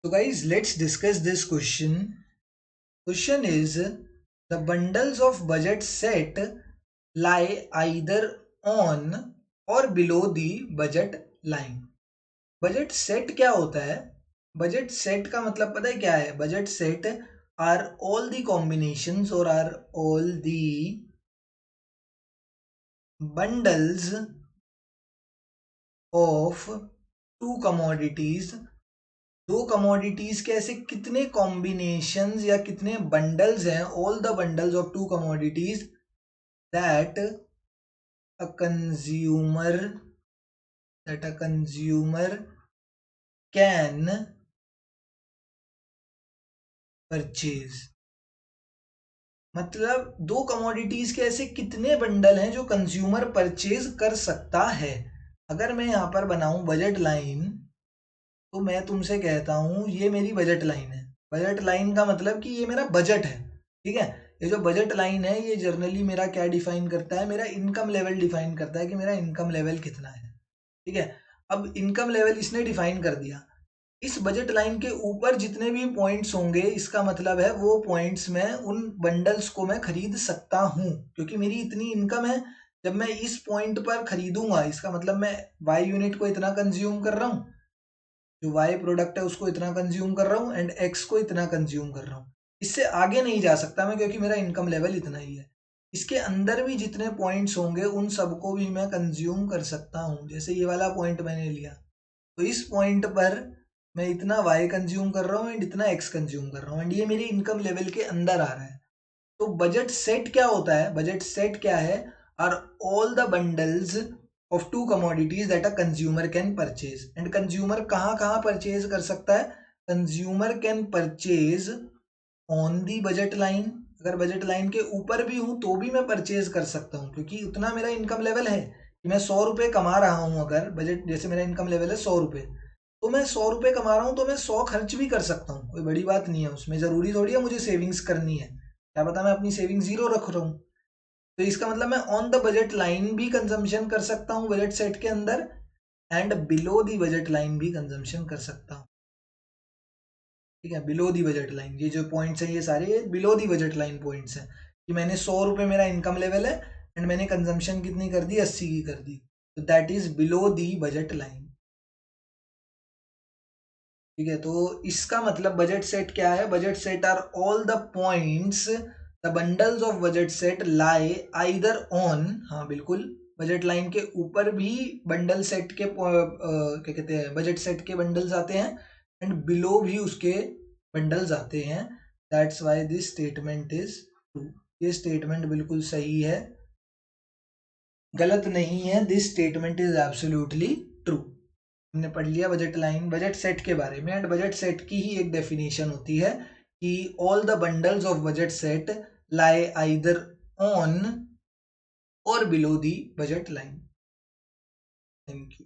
So guys, let's discuss this question. Question is, the bundles of budget set lie either on or below the budget line. Budget set क्या होता है? Budget set का मतलब पता है क्या है? Budget set are all the combinations और are all the bundles of two commodities. दो कमोडिटीज के ऐसे कितने कॉम्बिनेशंस या कितने बंडल्स हैं? All the bundles of two commodities that a consumer can purchase. मतलब दो कमोडिटीज के ऐसे कितने बंडल हैं जो कंज्यूमर परचेज कर सकता है। अगर मैं यहाँ पर बनाऊं बजट लाइन, तो मैं तुमसे कहता हूं ये मेरी बजट लाइन है। बजट लाइन का मतलब कि ये मेरा बजट है, ठीक है। ये जो बजट लाइन है ये जर्नली मेरा क्या डिफाइन करता है? मेरा इनकम लेवल डिफाइन करता है कि मेरा इनकम लेवल कितना है, ठीक है। अब इनकम लेवल इसने डिफाइन कर दिया। इस बजट लाइन के ऊपर जितने भी पॉइंट्स होंगे, इसका मतलब है वो पॉइंट्स में उन बंडल्स को मैं खरीद सकता हूं, क्योंकि मेरी इतनी इनकम है। जब मैं इस पॉइंट पर खरीदूंगा, इसका मतलब मैं वाई यूनिट को इतना कंज्यूम कर रहा हूँ, जो वाई प्रोडक्ट है उसको इतना कंज्यूम कर रहा हूँ, एंड एक्स को इतना कंज्यूम कर रहा हूँ। इससे आगे नहीं जा सकता मैं, क्योंकि मेरा इनकम लेवल इतना ही है। इसके अंदर भी जितने पॉइंट्स होंगे उन सबको भी मैं कंज्यूम कर सकता हूँ। जैसे ये वाला पॉइंट मैंने लिया, तो इस पॉइंट पर मैं इतना y कंज्यूम कर रहा हूँ एंड इतना x कंज्यूम कर रहा हूँ, एंड ये मेरी इनकम लेवल के अंदर आ रहा है। तो बजट सेट क्या होता है? बजट सेट क्या है? Are all the bundles of two commodities that a consumer can purchase. And consumer कहाँ कहाँ परचेज कर सकता है? Consumer can purchase on the budget line. अगर बजट लाइन के ऊपर भी हूं तो भी मैं परचेज कर सकता हूं, क्योंकि उतना मेरा इनकम लेवल है कि मैं 100 रुपये कमा रहा हूं। अगर बजट, जैसे मेरा इनकम लेवल है 100 रुपये, तो मैं 100 रुपये कमा रहा हूँ तो मैं 100 खर्च भी कर सकता हूँ। कोई बड़ी बात नहीं है उसमें। जरूरी थोड़ी है मुझे सेविंग्स करनी है, क्या पता मैं अपनी सेविंग जीरो रख रहा हूँ। तो इसका मतलब मैं ऑन द बजट लाइन भी कंजम्पशन कर सकता हूँ बजट सेट के अंदर, and below the budget line भी कंजम्पशन कर सकता हूँ, ठीक है। बिलो दी बजट लाइन, ये जो पॉइंट्स हैं ये सारे below the budget line points हैं, कि मैंने 100 रुपये मेरा इनकम लेवल है एंड मैंने कंजम्पशन कितनी कर दी? 80 की कर दी, तो that is below the budget line, ठीक है। तो इसका मतलब बजट सेट क्या है? Budget set are all the points, the bundles of budget set lie either on, हाँ बिल्कुल, बजट लाइन के ऊपर भी बंडल सेट के क्या कहते हैं, बजट सेट के बंडल्स आते हैं, एंड बिलो भी उसके बंडल्स आते हैं। That's why this statement is true. ये स्टेटमेंट बिल्कुल सही है, गलत नहीं है। This statement is absolutely true. हमने पढ़ लिया बजट लाइन, बजट सेट के बारे में, एंड बजट सेट की ही एक डेफिनेशन होती है कि all the bundles of budget set lie either on or below the budget line. Thank you.